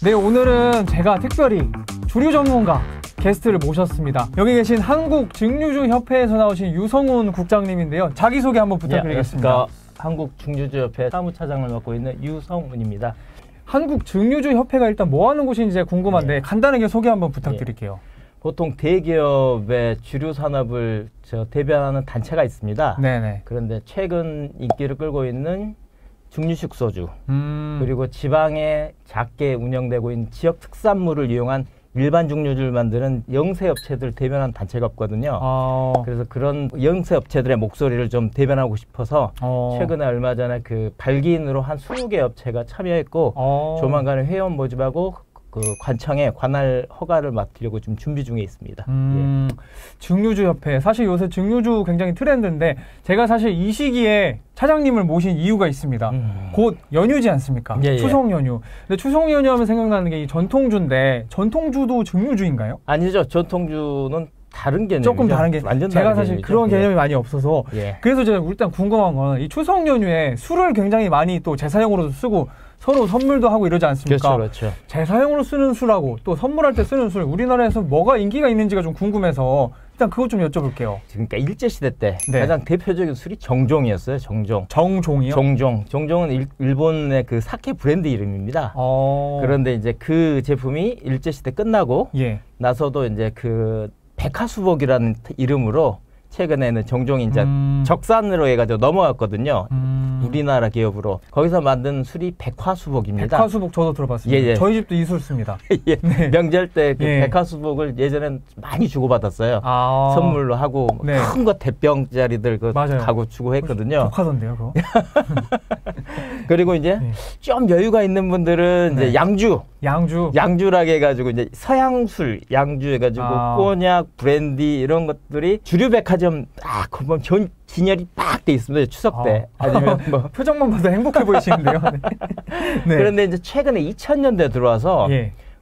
네, 오늘은 제가 특별히 주류 전문가 게스트를 모셨습니다. 여기 계신 한국증류주협회에서 나오신 유성훈 국장님인데요. 자기소개 한번 부탁드리겠습니다. 안녕하십니까. 한국증류주협회 사무차장을 맡고 있는 유성훈입니다. 한국증류주협회가 일단 뭐 하는 곳인지 궁금한데 간단하게 소개 한번 부탁드릴게요. 보통 대기업의 주류 산업을 대변하는 단체가 있습니다. 네네. 그런데 최근 인기를 끌고 있는 증류식 소주, 그리고 지방에 작게 운영되고 있는 지역 특산물을 이용한 일반 증류주를 만드는 영세업체들 대변하는 단체가 없거든요. 그래서 그런 영세업체들의 목소리를 좀 대변하고 싶어서 최근에 얼마 전에 그 발기인으로 한 20개 업체가 참여했고 조만간에 회원 모집하고 그 관청에 관할 허가를 맡으려고 좀 준비 중에 있습니다. 예. 증류주협회, 사실 요새 증류주 굉장히 트렌드인데 제가 사실 이 시기에 차장님을 모신 이유가 있습니다. 곧 연휴지 않습니까? 예, 예. 추석 연휴. 근데 추석 연휴 하면 생각나는 게 이 전통주인데 전통주도 증류주인가요? 아니죠. 전통주는 다른 개념이죠. 조금 다른 게 완전 제가 다른 사실 개념이죠. 그런 개념이 많이 없어서 그래서 제가 일단 궁금한 건 이 추석 연휴에 술을 굉장히 많이 또 재사용으로도 쓰고 서로 선물도 하고 이러지 않습니까? 그렇죠. 재사용으로 쓰는 술하고 또 선물할 때 쓰는 술, 우리나라에서 뭐가 인기가 있는지가 좀 궁금해서 일단 그것 좀 여쭤볼게요. 그러니까 일제시대 때 가장 대표적인 술이 정종이었어요. 정종. 정종이요? 정종은 일본의 그 사케 브랜드 이름입니다. 그런데 이제 그 제품이 일제시대 끝나고 나서도 이제 그 백화수복이라는 이름으로 최근에는 정종이 이제 적산으로 해가지고 넘어갔거든요. 우리나라 기업으로. 거기서 만든 술이 백화수복입니다. 백화수복 저도 들어봤습니다. 저희 집도 이 술 씁니다. 명절 때 그 백화수복을 예전엔 많이 주고받았어요. 선물로 하고 큰 거 대병짜리들 그 가고 주고 했거든요. 독하던데요, 그거? 그리고 이제 좀 여유가 있는 분들은 이제 양주라고 해가지고 이제 서양술 양주 해가지고 꼬냑, 브랜디 이런 것들이 주류 백화점 그러면 진열이 빡 돼 있습니다. 추석 때. 아니면 뭐 표정만 봐도 행복해 보이시는데요. 그런데 이제 최근에 2000년대 들어와서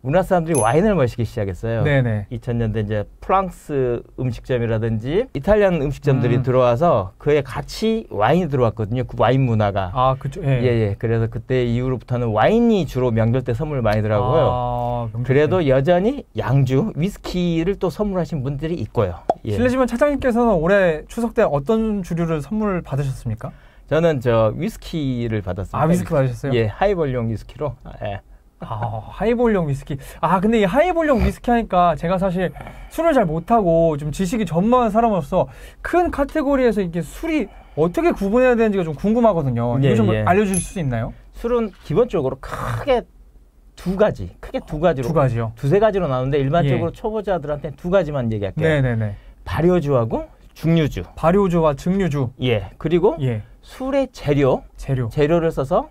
우리나라 사람들이 와인을 마시기 시작했어요. 2000년대 이제 프랑스 음식점이라든지 이탈리안 음식점들이 들어와서 그에 같이 와인이 들어왔거든요. 그 와인 문화가. 그쵸. 그래서 그때 이후로부터는 와인이 주로 명절 때 선물 많이 들어가고요. 그래도 여전히 양주, 위스키를 또 선물하신 분들이 있고요. 실례지만 차장님께서는 올해 추석 때 어떤 주류를 선물 받으셨습니까? 저는 위스키를 받았습니다. 위스키 받으셨어요? 하이볼용 위스키로. 하이볼용 위스키. 근데 이 하이볼용 위스키 하니까 제가 사실 술을 잘 못하고 좀 지식이 전무한 사람으로서 큰 카테고리에서 이게 술이 어떻게 구분해야 되는지가 좀 궁금하거든요. 이거 좀 알려주실 수 있나요? 술은 기본적으로 크게 두 가지로. 두 가지요? 두세 가지로 나누는데 일반적으로 초보자들한테 두 가지만 얘기할게요. 발효주하고 증류주. 발효주와 증류주. 그리고 술의 재료를 써서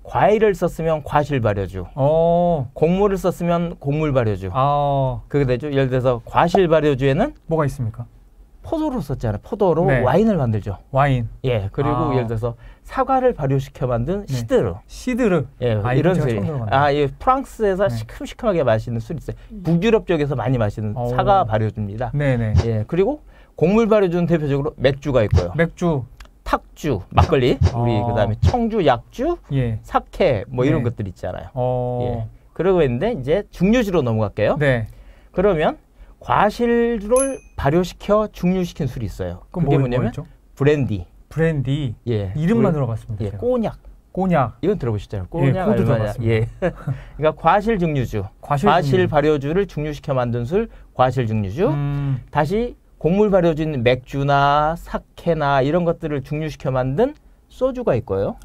과일을 썼으면 과실 발효주, 곡물을 썼으면 곡물 발효주. 그게 되죠. 예를 들어서 과실 발효주에는 뭐가 있습니까? 포도를 썼잖아요. 포도로 와인을 만들죠. 와인. 그리고 예를 들어서 사과를 발효시켜 만든 시드르. 이런 술이. 프랑스에서 시큼시큼하게 마시는 술이 있어요. 북유럽 쪽에서 많이 마시는 사과 발효주입니다. 그리고 곡물 발효주는 대표적으로 맥주가 있고요. 탁주, 막걸리, 우리 그다음에 청주, 약주, 사케 뭐 이런 것들 있잖아요. 그러고 있는데 이제 증류주로 넘어갈게요. 그러면 과실을 발효시켜 증류시킨 술이 있어요. 그게 뭐냐면 브랜디. 이름만 들어봤습니다. 꼬냑. 이건 들어보셨잖아요. 꼬냑 들어봤습니다. 그러니까 과실 증류주. 과실 발효주를 증류시켜 만든 술, 과실 증류주. 다시 곡물 발효진 맥주나 사케나 이런 것들을 증류시켜 만든 소주가 있고요.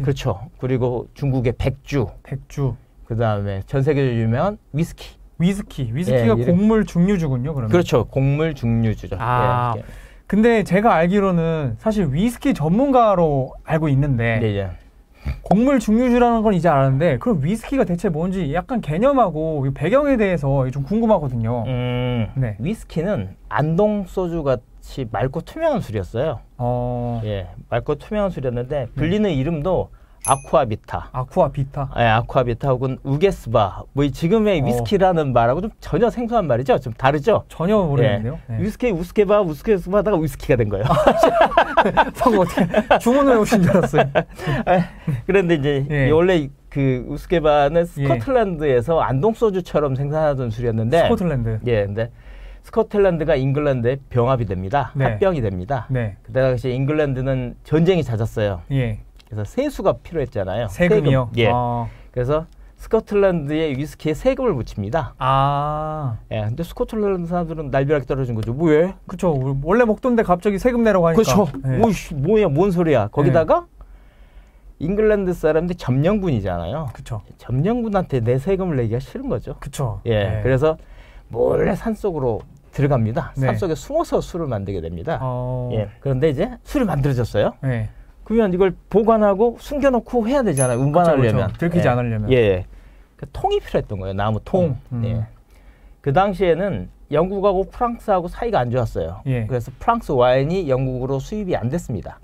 그렇죠. 그리고 중국의 백주. 그다음에 전 세계적으로 유명한 위스키가 곡물 증류주군요, 그러면. 그렇죠. 곡물 증류주죠. 근데 제가 알기로는 사실 위스키 전문가로 알고 있는데 곡물 증류주라는 건 이제 아는데 그럼 위스키가 대체 뭔지 약간 개념하고 배경에 대해서 좀 궁금하거든요. 위스키는 안동 소주 같이 맑고 투명한 술이었어요. 맑고 투명한 술이었는데 불리는 이름도 아쿠아비타. 아쿠아비타 혹은 우게스바. 뭐 지금의 위스키라는 말하고 좀 전혀 생소한 말이죠. 좀 다르죠. 전혀 모르겠네요. 우스케바다가 위스키가 된 거예요. 방금 어떻게 주문을 오신 줄 알았어요. 그런데 이제 원래 그 우스케바는 스코틀랜드에서 안동소주처럼 생산하던 술이었는데 스코틀랜드. 예, 근데 스코틀랜드가 잉글랜드에 병합이 됩니다. 네. 합병이 됩니다. 네. 그때 당시 잉글랜드는 전쟁이 잦았어요. 예. 그래서 세수가 필요했잖아요. 세금이요? 세금. 예. 그래서 스코틀랜드의 위스키에 세금을 붙입니다. 예. 근데 스코틀랜드 사람들은 날벼락이 떨어진 거죠. 왜? 그쵸. 원래 먹던데 갑자기 세금 내라고 하니까. 그렇죠. 예. 뭐야, 뭔 소리야. 거기다가 잉글랜드 사람들 점령군이잖아요. 그쵸. 점령군한테 내 세금을 내기가 싫은 거죠. 그쵸. 예. 그래서 몰래 산속으로 들어갑니다. 산속에 숨어서 술을 만들게 됩니다. 예. 그런데 이제 술이 만들어졌어요. 네. 그러면 이걸 보관하고 숨겨놓고 해야 되잖아요. 운반하려면. 들키지 않으려면. 예. 그 통이 필요했던 거예요. 나무 통. 예. 그 당시에는 영국하고 프랑스하고 사이가 안 좋았어요. 예. 그래서 프랑스 와인이 영국으로 수입이 안 됐습니다.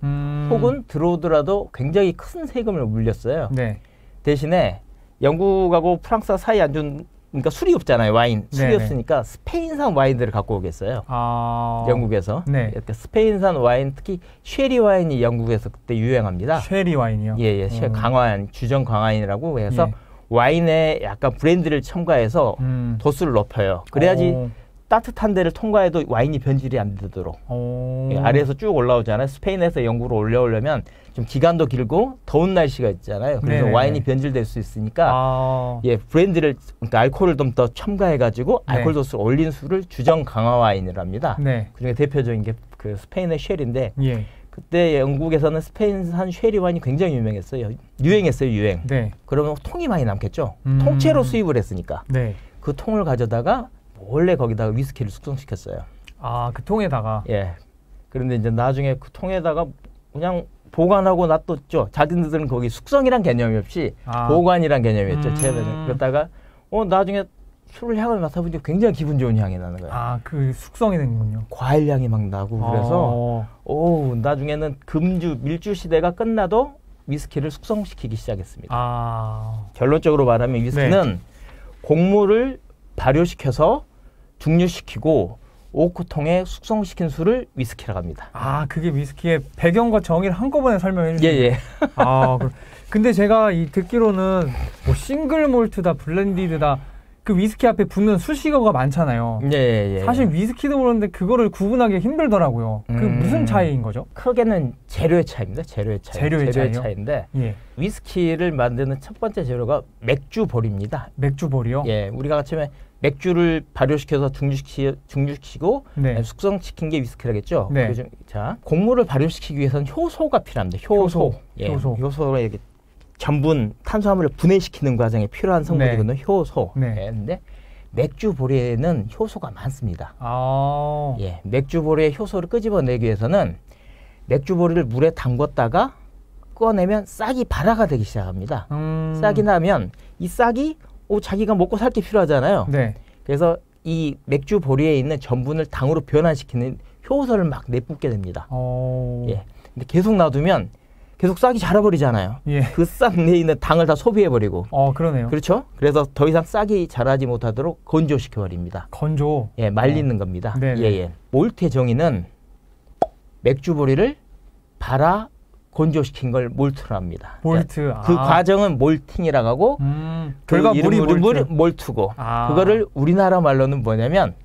혹은 들어오더라도 굉장히 큰 세금을 물렸어요. 네. 대신에 영국하고 프랑스가 사이 안 좋은 그러니까 술이 없잖아요. 와인. 술이 네네. 없으니까 스페인산 와인들을 갖고 오겠어요. 영국에서. 네. 스페인산 와인, 특히 쉐리 와인이 영국에서 그때 유행합니다. 쉐리 와인이요? 예. 강화인, 주정 강화인이라고 해서 와인에 약간 브랜드를 첨가해서 도수를 높여요. 그래야지 따뜻한 데를 통과해도 와인이 변질이 안 되도록. 예, 아래에서 쭉 올라오잖아요. 스페인에서 영국으로 올라오려면 좀 기간도 길고 더운 날씨가 있잖아요. 그래서 네네. 와인이 변질될 수 있으니까 예, 브랜드를 그러니까 알코올을 좀 더 첨가해가지고 알코올 도수를 올린 술을 주정 강화 와인을 합니다. 네. 그중에 대표적인 게 그 스페인의 쉐리인데 예. 그때 영국에서는 스페인산 쉐리 와인이 굉장히 유명했어요. 유행했어요. 네. 그러면 통이 많이 남겠죠. 통째로 수입을 했으니까. 네. 그 통을 가져다가 원래 거기다가 위스키를 숙성시켰어요. 그 통에다가? 예. 그런데 이제 나중에 그 통에다가 그냥 보관하고 놔뒀죠. 자기들은 거기 숙성이란 개념이 없이 보관이란 개념이었죠. 그러다가 나중에 술을 향을 맡아보니까 굉장히 기분 좋은 향이 나는 거예요. 그 숙성이 되는군요. 과일 향이 막 나고 그래서 나중에는 금주, 밀주 시대가 끝나도 위스키를 숙성시키기 시작했습니다. 결론적으로 말하면 위스키는 곡물을 발효시켜서 중류시키고 오크통에 숙성시킨 술을 위스키라고 합니다. 그게 위스키의 배경과 정의를 한꺼번에 설명해 주시네요. 예. 근데 제가 듣기로는 뭐 싱글 몰트다, 블렌디드다 그 위스키 앞에 붙는 수식어가 많잖아요. 예. 사실 위스키도 그런데 그거를 구분하기 힘들더라고요. 그 무슨 차이인 거죠? 크게는 재료의 차이입니다. 재료의 차이인데 예. 위스키를 만드는 첫 번째 재료가 맥주볼입니다. 맥주볼이요? 예. 우리가 처음에 맥주를 발효시켜서 중류시키고 네. 숙성시킨 게 위스키라겠죠. 네. 자, 곡물을 발효시키기 위해서는 효소가 필요합니다. 효소. 효소로 이렇게 전분, 탄수화물을 분해시키는 과정에 필요한 성분이거든요. 네. 효소. 네. 근데 맥주보리에는 효소가 많습니다. 예, 맥주보리의 효소를 끄집어내기 위해서는 맥주보리를 물에 담궜다가 꺼내면 싹이 발화가 되기 시작합니다. 싹이 나면 이 싹이 자기가 먹고 살 게 필요하잖아요. 네. 그래서 이 맥주보리에 있는 전분을 당으로 변환시키는 효소를 막 내뿜게 됩니다. 예. 근데 계속 놔두면 계속 싹이 자라버리잖아요. 예. 그 싹 내에 있는 당을 다 소비해버리고. 그러네요. 그렇죠? 그래서 더 이상 싹이 자라지 못하도록 건조시켜버립니다. 건조? 예, 말리는 겁니다. 예. 몰트의 정의는 맥주보리를 발화, 건조시킨 걸 몰트로 합니다. 몰트. 그 과정은 몰팅이라고 하고 결과 물이 몰트고 그거를 우리나라 말로는 뭐냐면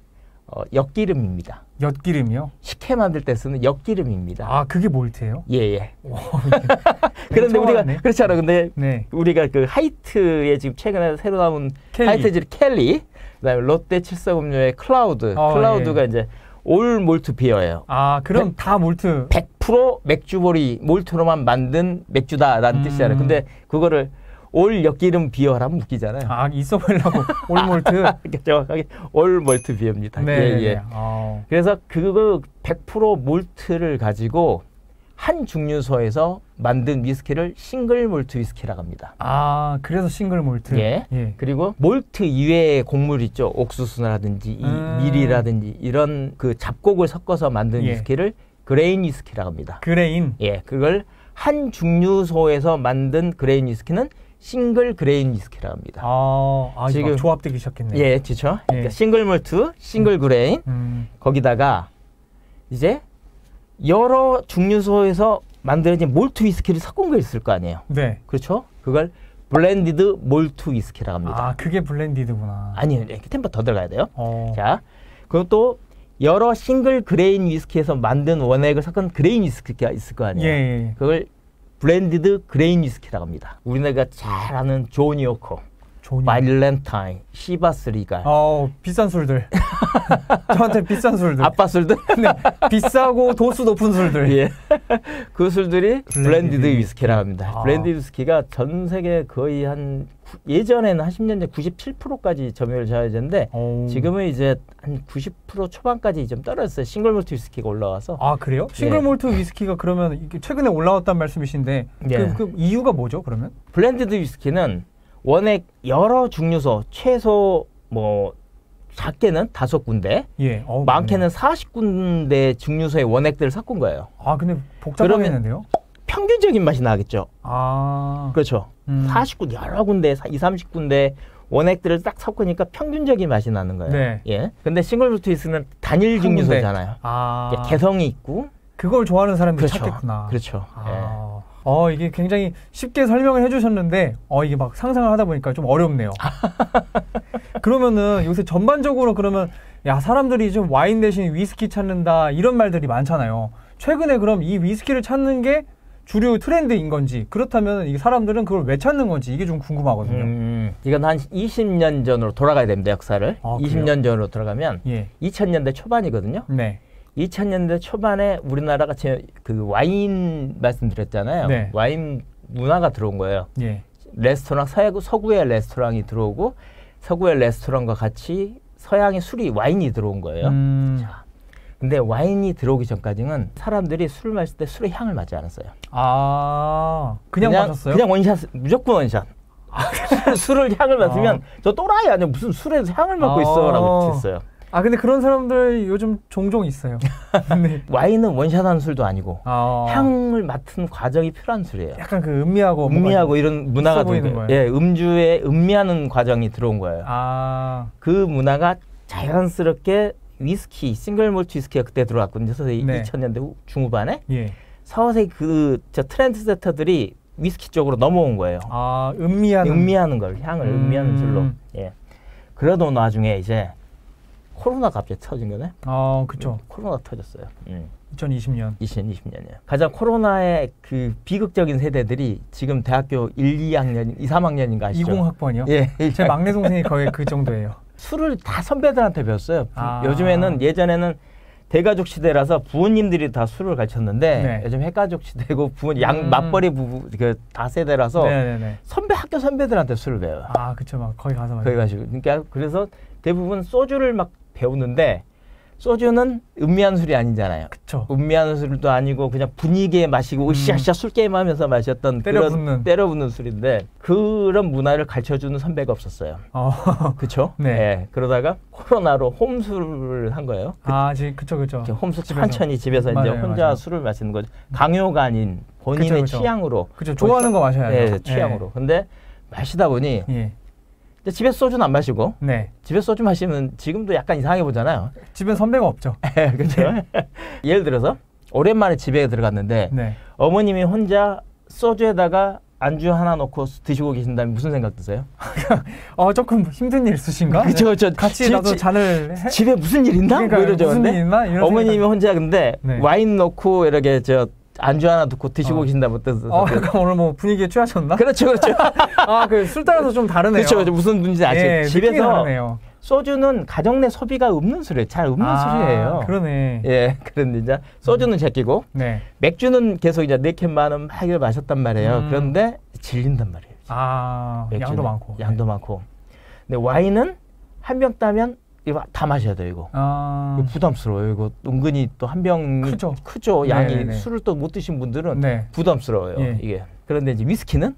엿기름입니다. 엿기름이요? 식혜 만들 때 쓰는 엿기름입니다. 그게 몰트예요? 예. 그런데 우리가 그렇잖아. 근데 우리가 그 하이트에 지금 최근에 새로 나온 하이트질 켈리, 그다음에 롯데 740음료의 클라우드가 이제 올 몰트 비어예요. 그럼 다 몰트. 100% 맥주보리 몰트로만 만든 맥주다라는 뜻이잖아요. 근데 그거를 올 엿기름 비어라면 웃기잖아요. 있어 보이려고 올 몰트. 정확하게 올 몰트 비어입니다. 예. 그래서 그거 100% 몰트를 가지고 한 중류소에서 만든 위스키를 싱글 몰트 위스키라고 합니다. 그래서 싱글 몰트. 예. 그리고 몰트 이외의 곡물 있죠. 옥수수라든지 밀이라든지 이런 그 잡곡을 섞어서 만든 위스키를 그레인 위스키라고 합니다. 그레인. 예. 그걸 한 중류소에서 만든 그레인 위스키는 싱글 그레인 위스키라고 합니다. 지금 조합되기 시작했네요. 예, 그렇죠. 그러니까 싱글 몰트, 싱글 그레인 거기다가 이제 여러 중류소에서 만들어진 몰트 위스키를 섞은 거 있을 거 아니에요. 네. 그렇죠. 그걸 블렌디드 몰트 위스키라고 합니다. 아, 그게 블렌디드구나. 아니요, 템포 더 들어가야 돼요. 자, 그것도 여러 싱글 그레인 위스키에서 만든 원액을 섞은 그레인 위스키가 있을 거 아니에요. 예. 그걸 블렌디드 그레인 위스키라고 합니다. 우리나라가 잘 아는 조니 워커, 발렌타인, 시바스 리갈. 비싼 술들. 저한테 비싼 술들. 아빠 술들? 네, 비싸고 도수 높은 술들. 예. 그 술들이 블렌디드 위스키라고 합니다. 블렌디드 위스키가 전 세계 거의 예전에는 한 10년 전 97%까지 점유율 자유제인데 지금은 이제 한 90% 초반까지 좀 떨어졌어요. 싱글 몰트 위스키가 올라와서. 아, 그래요? 싱글 몰트 위스키가 그러면 이게 최근에 올라왔단 말씀이신데 그 이유가 뭐죠, 그러면? 블렌디드 위스키는 원액 여러 중류소, 최소 뭐 작게는 5군데, 많게는 40군데 중류소의 원액들을 섞은 거예요. 아, 근데 복잡하겠는데요? 평균적인 맛이 나겠죠. 아, 그렇죠. 40군데 여러 군데, 30군데 원액들을 딱 섞으니까 평균적인 맛이 나는 거예요. 네. 예. 근데 싱글 몰트 위스키는 단일 중류소잖아요. 개성이 있고. 그걸 좋아하는 사람들이 찾겠구나. 그렇죠. 이게 굉장히 쉽게 설명을 해주셨는데 이게 막 상상을 하다 보니까 좀 어렵네요. 그러면은 요새 전반적으로 그러면 사람들이 좀 와인 대신 위스키 찾는다 이런 말들이 많잖아요. 최근에 그럼 이 위스키를 찾는 게 주류 트렌드인 건지, 그렇다면 이 사람들은 그걸 왜 찾는 건지 이게 좀 궁금하거든요. 이건 한 20년 전으로 돌아가야 됩니다, 역사를. 20년 전으로 돌아가면 2000년대 초반이거든요. 네. 2000년대 초반에 우리나라가 그 와인 말씀드렸잖아요. 와인 문화가 들어온 거예요. 레스토랑, 서구의 레스토랑이 들어오고 서구의 레스토랑과 같이 서양의 와인이 들어온 거예요. 자, 근데 와인이 들어오기 전까지는 사람들이 술을 마실 때 술의 향을 맡지 않았어요. 그냥 마셨어요? 그냥 원샷, 무조건 원샷. 술을 향을 맡으면 저 또라이 아니야, 무슨 술에 향을 맡고 있어 라고 했어요. 근데 그런 사람들 요즘 종종 있어요. 네. 와인은 원샷하는 술도 아니고 향을 맡은 과정이 필요한 술이에요. 약간 그 음미하고 이런 문화가 들어온 거예요. 예, 음주에 음미하는 과정이 들어온 거예요. 그 문화가 자연스럽게 위스키, 싱글 몰트 위스키가 그때 들어왔거든요. 그래서 2000년대 중후반에 서서히 저 트렌드 세터들이 위스키 쪽으로 넘어온 거예요. 음미하는 걸, 향을 음미하는 술로. 예. 그러던 와중에 이제 코로나가 갑자기 터진 거네. 그렇죠. 코로나가 터졌어요. 2020년. 2020년이요. 가장 코로나의 그 비극적인 세대들이 지금 대학교 2학년, 3학년인가 아시죠? 20학번이요? 예. 제 막내 동생이 거의 그 정도예요. 술을 다 선배들한테 배웠어요. 예전에는 대가족 시대라서 부모님들이 다 술을 가르쳤는데 요즘 핵가족 시대고 맞벌이 부부 다 세대라서 학교 선배들한테 술을 배워요. 그쵸. 막 거기 가서 거기 가시고. 그러니까 그래서 대부분 소주를 막 배우는데 소주는 음미한 술이 아니잖아요. 그쵸. 음미하는 술도 아니고 그냥 분위기에 마시고 으쌰으쌰 술 게임하면서 마셨던 때려붓는 술인데 그런 문화를 가르쳐주는 선배가 없었어요. 그렇죠? 네. 그러다가 코로나로 홈술을 한 거예요. 그쵸. 홈술 천천히 집에서 이제 혼자 술을 마시는 거죠. 강요가 아닌 본인의 취향으로. 그죠. 좋아하는 거 마셔야죠. 네, 취향으로. 근데 마시다 보니 집에서 소주는 안 마시고 집에서 소주 마시면 지금도 약간 이상하게 보잖아요. 집엔 선배가 없죠. 그렇죠. 예를 들어서 오랜만에 집에 들어갔는데 어머님이 혼자 소주에다가 안주 하나 넣고 드시고 계신다면 무슨 생각 드세요? 조금 힘든 일 있으신가? 그렇죠. 같이 나도 잔을 집에 무슨 일 있나? 뭐 이러죠. 무슨 일 있나? 어머님이 혼자 근데 와인 넣고 이렇게 안주 하나 넣고 드시고 계신다 못해서. 약간 오늘 뭐 분위기에 취하셨나? 그렇죠. 그 술 따라서 좀 다르네요. 그렇죠. 무슨 분인지 아시죠? 집에서 소주는 가정 내 소비가 없는 술이에요. 잘 없는 술이에요. 그러네. 예, 그런데 이제 소주는 제끼고 맥주는 계속 이제 4캔만은 막 마셨단 말이에요. 그런데 질린단 말이에요. 양도 많고. 양도 많고. 근데 와인은 한 병 따면 이거 다 마셔야 돼요, 이거. 이거 부담스러워요. 이거 은근히 또 한 병이 크죠. 양이. 술을 또 못 드신 분들은 부담스러워요, 이게. 그런데 이제 위스키는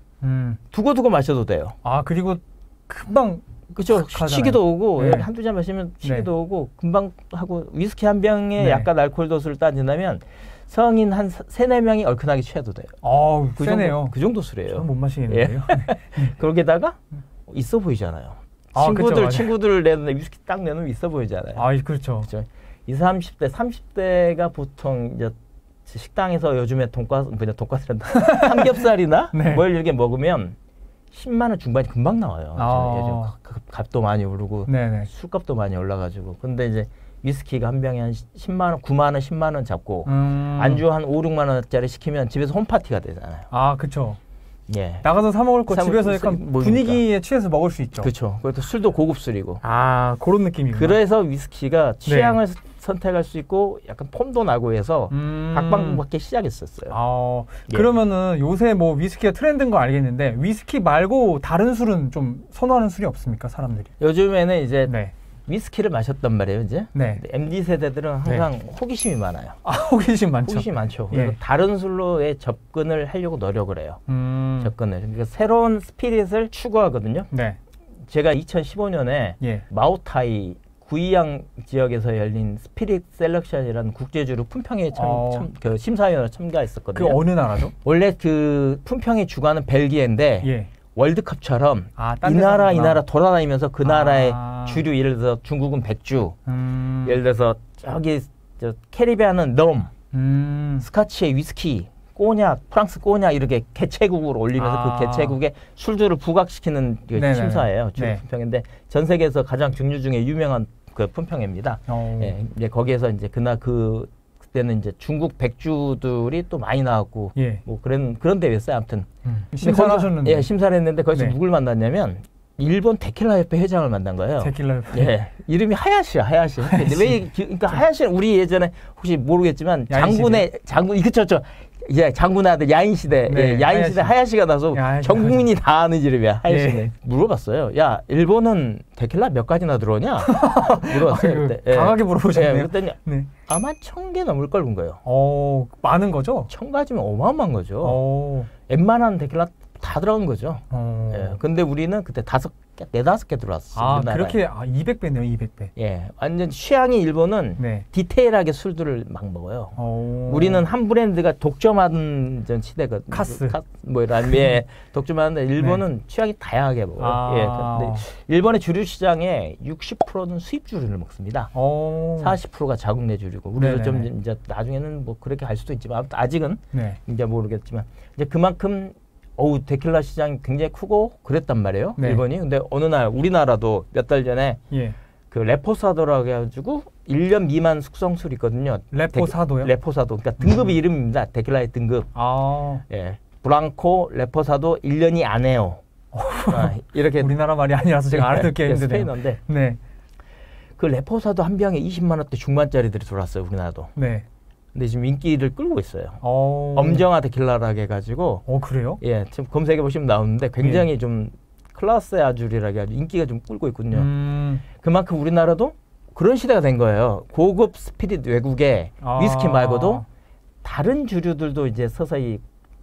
두고두고 마셔도 돼요. 그리고 금방 그렇죠. 시기도 오고 한두 잔 마시면 시기도 오고 금방 하고 위스키 한 병에 약간 알코올 도수를 따진다면 성인 한 3-4명이 얼큰하게 취해도 돼요. 세네요. 그 정도 술이에요. 저는 못 마시겠는데요. 그러게다가 있어 보이잖아요. 친구들 내는 위스키 딱 내놓으면 있어 보이잖아요. 그렇죠. 20, 30대, 30대가 보통 이제 식당에서 요즘에 돈가스란다. 삼겹살이나 뭘 이렇게 먹으면 10만 원 중반이 금방 나와요. 요즘 값도 많이 오르고 네네. 술값도 많이 올라가지고. 근데 이제 위스키가 한 병에 한 10만 원, 9만 원, 10만 원 잡고 안주 한 5, 6만 원짜리 시키면 집에서 홈파티가 되잖아요. 아, 그렇죠. 예. 나가서 사 먹을 거 집에서 약간 분위기에 취해서 먹을 수 있죠. 그렇죠. 그리고 술도 고급 술이고. 아, 그런 느낌이구나. 그래서 위스키가 취향을 네. 선택할 수 있고 약간 폼도 나고 해서 각광받기 시작했었어요. 아, 예. 그러면은 요새 뭐 위스키가 트렌드인 거 알겠는데 위스키 말고 다른 술은 좀 선호하는 술이 없습니까, 사람들이? 요즘에는 이제 네. 위스키를 마셨단 말이에요, 이제. 네. MZ 세대들은 항상 네. 호기심이 많아요. 아, 호기심 많죠. 호기심 많죠. 그래서 예. 다른 술로의 접근을 하려고 노력을 해요. 접근을. 그러니까 새로운 스피릿을 추구하거든요. 네. 제가 2015년에 예. 마오타이 구이양 지역에서 열린 스피릿 셀렉션이라는 국제주류 품평회 그 심사위원으로 참가했었거든요. 그 어느 나라죠? 원래 그 품평의 주관은 벨기에인데 예. 월드컵처럼 이 나라 돌아다니면서 그 나라의 주류, 예를 들어서 중국은 백주, 예를 들어서 저기 캐리비안은 럼, 스카치의 위스키, 꼬냑, 프랑스 꼬냑 이렇게 개체국으로 올리면서 그 개체국의 술주를 부각시키는 그 심사예요. 주류 품평인데 전 세계에서 가장 중류 중에 유명한 그 품평회입니다. 예, 이제 거기에서 이제 그때는 이제 중국 백주들이 또 많이 나왔고 예. 뭐 그런 대회였어요. 아무튼 심사를 하셨는데 예, 심사를 했는데 거기서 네. 누굴 만났냐면 일본 데킬라 협회 회장을 만난 거예요. 데킬라 협회. 예, 이름이 하야시야, 하야시. 왜 그러니까 하야시는 우리 예전에 혹시 모르겠지만 장군 그쵸. 이제 장군 아들 야인 시대, 네, 예, 야인 시대 하야시가 나서 전 국민이 다 아는 이름이야. 하야시는. 네. 물어봤어요. 야, 일본은 데킬라 몇 가지나 들어오냐? 물어봤어요. 그때. 강하게 물어보셨네요. 예, 그랬더니 네. 아마 1000개 넘을 걸 본 거예요. 많은 거죠? 1000가지면 어마어마한 거죠. 웬만한 데킬라 다 들어간 거죠. 예, 근데 우리는 그때 4-5개 들어왔어요. 그렇게 200배네요, 200배. 예, 완전 취향이 일본은 네. 디테일하게 술들을 막 먹어요. 우리는 한 브랜드가 독점하던 시대거든요. 카스. 뭐 이런 예, 독점하는데 일본은 네. 취향이 다양하게 먹어요. 예, 근데 일본의 주류 시장의 60%는 수입 주류를 먹습니다. 40%가 자국 내 주류고 우리도 좀 이제 나중에는 뭐 그렇게 갈 수도 있지만 아직은 네. 이제 모르겠지만 이제 그만큼 데킬라 시장이 굉장히 크고 그랬단 말이에요. 네. 일본이. 근데 어느 날 우리나라도 몇 달 전에 예. 그 레포사도라고 해가지고 1년 미만 숙성술이 있거든요. 레포사도요? 레포사도. 그러니까 등급의 이름입니다. 데킬라의 등급. 예. 브랑코, 레포사도 1년이 안 해요. 이렇게 우리나라 말이 아니라서 제가 알아듣기 힘드네요. 스페인어인데. 네. 그 레포사도 한 병에 20만 원대 중반짜리들이 들어왔어요. 우리나라도. 네. 근데 지금 인기를 끌고 있어요. 엄정화 데킬라라고 해가지고. 그래요? 예, 지금 검색해 보시면 나오는데 굉장히 예. 좀 클라스 아주리라고 해가지고 인기가 좀 끌고 있거든요. 그만큼 우리나라도 그런 시대가 된 거예요. 고급 스피릿 외국에 위스키 말고도 다른 주류들도 이제 서서히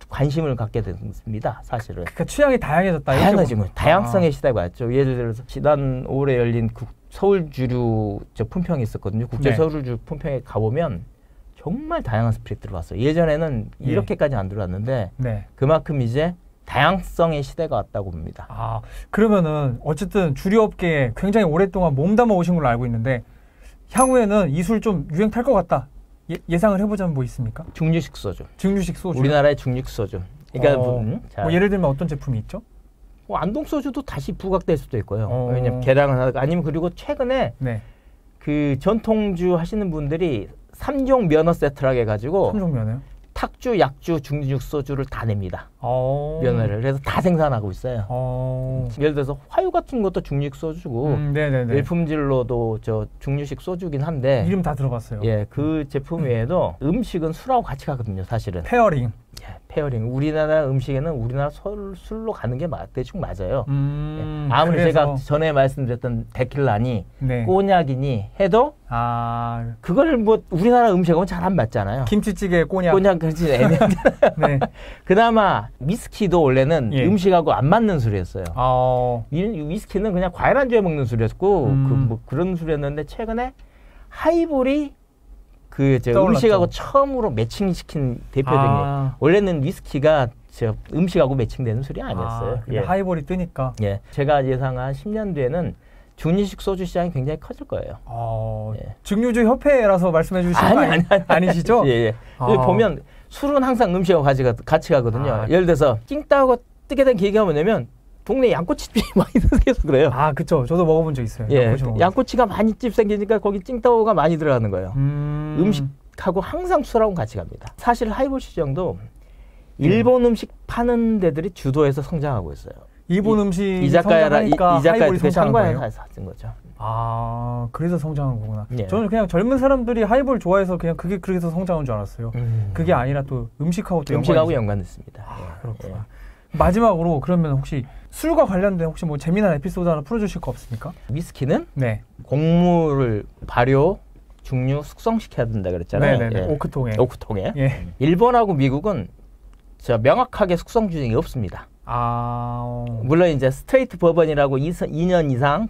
관심을 갖게 됐습니다. 사실은. 그러니까 취향이 다양해졌다. 다양해진 거예요. 다양성의 시대가 왔죠. 예를 들어서 지난 5월에 열린 서울 주류 품평이 있었거든요. 국제 서울 주류 품평에 가보면 정말 다양한 스피릿 들어왔어요. 예전에는 이렇게까지 안 들어왔는데 네. 그만큼 이제 다양성의 시대가 왔다고 봅니다. 그러면은 어쨌든 주류업계에 굉장히 오랫동안 몸담아 오신 걸로 알고 있는데 향후에는 이 술 좀 유행 탈 것 같다. 예상을 해보자면 뭐 있습니까? 중류식 소주. 중류식 소주. 우리나라의 중류식 소주. 그러니까 뭐 예를 들면 어떤 제품이 있죠? 안동 소주도 다시 부각될 수도 있고요. 왜냐면 개량을 하다가 아니면 그리고 최근에 네. 그 전통주 하시는 분들이 3종 면허 세트라고 해가지고 3종 면허요? 탁주, 약주, 중류식 소주를 다 냅니다. 면허를. 그래서 다 생산하고 있어요. 예를 들어서 화유 같은 것도 중류식 소주고 일품질로도 중류식 소주긴 한데 이름 다 들어봤어요. 예, 그 제품 외에도 음식은 술하고 같이 가거든요. 사실은. 페어링. 예, 페어링. 우리나라 음식에는 우리나라 술로 가는 게 대충 맞아요. 예, 아무리 제가 전에 말씀드렸던 데킬라니 네. 꼬냑이니 해도 그걸 뭐 우리나라 음식하고는 잘 안 맞잖아요. 김치찌개 꼬냑. 꼬냑 그렇지 애매하잖아요. 네. 그나마 위스키도 원래는 예. 음식하고 안 맞는 술이었어요. 위스키는 그냥 과일 안주에 먹는 술이었고 뭐 그런 술이었는데 최근에 하이볼이 음식하고 처음으로 매칭시킨 대표적인 원래는 위스키가 음식하고 매칭되는 술이 아니었어요. 예. 하이볼이 뜨니까. 예, 제가 예상한 10년 뒤에는 중류식 소주 시장이 굉장히 커질 거예요. 예. 중류주 협회라서 말씀해 주시는 거 아니시죠? 예, 예. 여기 보면 술은 항상 음식하고 같이 가거든요. 예를 들어서 찡따오가 뜨게 된 계기가 뭐냐면 동네 양꼬치집이 많이 생겨서 그래요. 아, 그쵸. 저도 먹어본 적 있어요. 예, 양꼬치가 많이 집 생기니까 거기 찡따오가 많이 들어가는 거예요. 음식하고 항상 술하고 같이 갑니다. 사실 하이볼 시장도 일본 음식 파는 데들이 주도해서 성장하고 있어요. 일본 음식이 성장하니까 하이볼이 성장한 거예요? 찾은 거죠. 아, 그래서 성장한 거구나. 예. 저는 그냥 젊은 사람들이 하이볼 좋아해서 그냥 그게 그래서 성장한 줄 알았어요. 그게 아니라 또 음식하고 또 연관됐습니다. 아, 그렇구나. 예. 마지막으로 그러면 혹시 술과 관련된 혹시 뭐 재미난 에피소드 하나 풀어주실 거 없습니까? 위스키는 곡물을 발효, 증류, 숙성시켜야 된다 그랬잖아요. 네네네. 예. 오크통에. 예. 일본하고 미국은 명확하게 숙성 규정이 없습니다. 물론 이제 스트레이트 버번이라고 2년 이상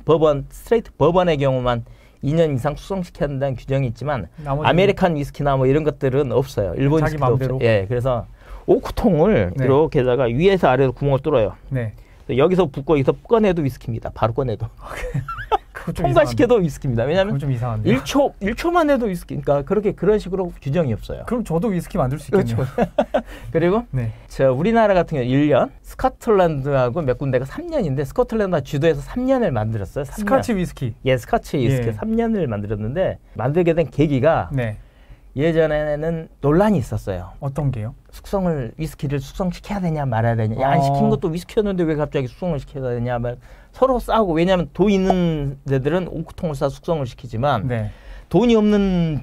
스트레이트 버번의 경우만 2년 이상 숙성시켜야 된다는 규정이 있지만 아메리칸 위스키나 뭐 이런 것들은 없어요. 일본 자기 마음대로. 예, 그래서 오크통을 이렇게다가 위에서 아래로 구멍을 뚫어요. 여기서 붓고 여기서 꺼내도 위스키입니다. 바로 꺼내도. 통과시켜도 위스키입니다. 왜냐하면 좀 이상한데요? 1초만 해도 위스키니까 그런 식으로 규정이 없어요. 그럼 저도 위스키 만들 수 있겠네요. 그렇죠. 그리고 우리나라 같은 경우 1년, 스코틀랜드하고 몇 군데가 3년인데 스코틀랜드가 주도해서 3년을 만들었어요. 3년. 스카치 위스키. 예, 스카치 위스키 3년을 만들었는데 만들게 된 계기가 예전에는 논란이 있었어요. 어떤 게요? 위스키를 숙성시켜야 되냐 말아야 되냐. 안 시킨 것도 위스키였는데 왜 갑자기 숙성을 시켜야 되냐 서로 싸우고. 왜냐하면 돈 있는 데들은 오크통을 사 숙성을 시키지만 돈이 없는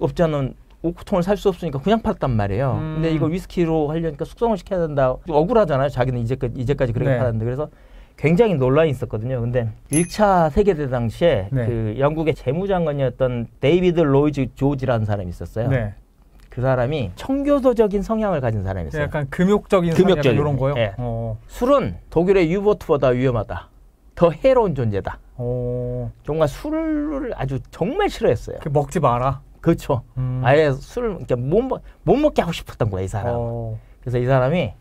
업자는 오크통을 살 수 없으니까 그냥 팔았단 말이에요. 근데 이거 위스키로 하려니까 숙성을 시켜야 된다. 억울하잖아요. 자기는 이제까지 그렇게 팔았는데. 그래서 굉장히 논란이 있었거든요. 근데 1차 세계대 당시에 그 영국의 재무장관이었던 데이비드 로이즈 조지라는 사람이 있었어요. 그 사람이 청교도적인 성향을 가진 사람이었어요. 약간 금욕적인 이런 거요? 네. 술은 독일의 유보트보다 위험하다. 더 해로운 존재다. 정말 술을 정말 싫어했어요. 먹지 마라. 그렇죠. 아예 술을 못 먹게 하고 싶었던 거야, 이 사람. 그래서 이 사람이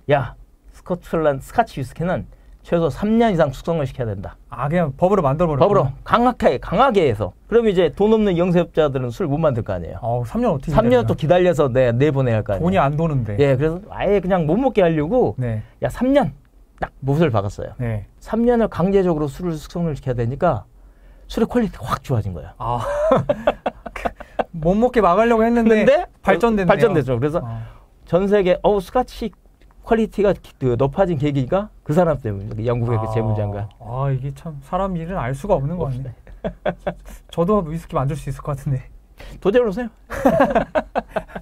스카치 위스키는 최소 3년 이상 숙성을 시켜야 된다. 그냥 법으로 만들어버려. 법으로 강하게 해서. 그럼 이제 돈 없는 영세업자들은 술 못 만들 거 아니에요. 3년 어떻게 3년 또 기다려서 내보내야 할 거 아니에요. 돈이 안 도는데. 예, 그래서 아예 그냥 못 먹게 하려고 3년 딱 못을 박았어요. 3년을 강제적으로 술을 숙성을 시켜야 되니까 술의 퀄리티가 확 좋아진 거예요. 못 먹게 막으려고 했는데 발전됐죠. 그래서 전 세계 스카치 퀄리티가 높아진 계기가 그 사람 때문에 영국의 그 재무장관. 이게 참 사람 일은 알 수가 없는 거 같네. 저도 위스키 만들 수 있을 것 같은데. 도전해보세요.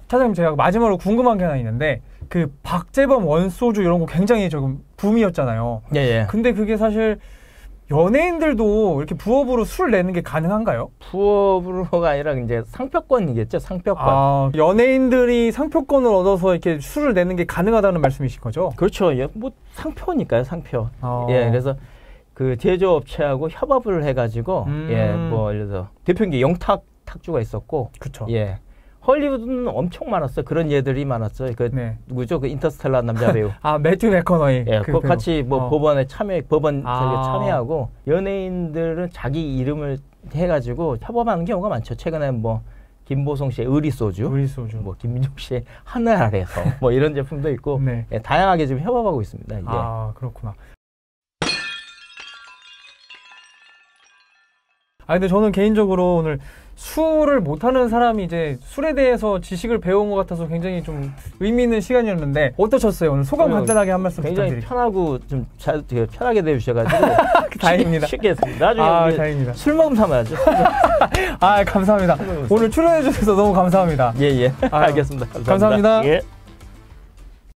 차장님, 제가 마지막으로 궁금한 게 하나 있는데 그 박재범 원소주 이런 거 굉장히 조금 붐이었잖아요. 근데 그게 사실 연예인들도 이렇게 부업으로 술 내는 게 가능한가요? 부업으로가 아니라 이제 상표권이겠죠, 상표권. 연예인들이 상표권을 얻어서 이렇게 술을 내는 게 가능하다는 말씀이신 거죠? 그렇죠. 뭐 상표니까요, 상표. 그래서 그 제조업체하고 협업을 해가지고 뭐 예를 들어서 대표님 영탁 탁주가 있었고, 그렇죠. 헐리우드는 엄청 많았어요. 그런 예들이 많았어요. 누구죠? 그 인터스텔라 남자 배우. 매튜 맥커너이. 같이 뭐 법원에 참여하고 연예인들은 자기 이름을 해가지고 협업하는 경우가 많죠. 최근에 뭐 김보성 씨의 의리소주, 뭐 김민종 씨의 하늘 아래서 뭐 이런 제품도 있고 다양하게 지금 협업하고 있습니다. 이게. 그렇구나. 근데 저는 개인적으로 오늘 술을 못하는 사람이 이제 술에 대해서 지식을 배운 것 같아서 굉장히 좀 의미 있는 시간이었는데 어떠셨어요? 오늘 소감 간단하게 한 말씀 굉장히 부탁드릴게요. 편하고 좀 되게 편하게 대주셔가지고 다행입니다. 쉽게 했습니다. 나중에 다행입니다. 술 먹으면 삼아야죠. 감사합니다. 오늘 출연해 주셔서 너무 감사합니다. 알겠습니다. 감사합니다.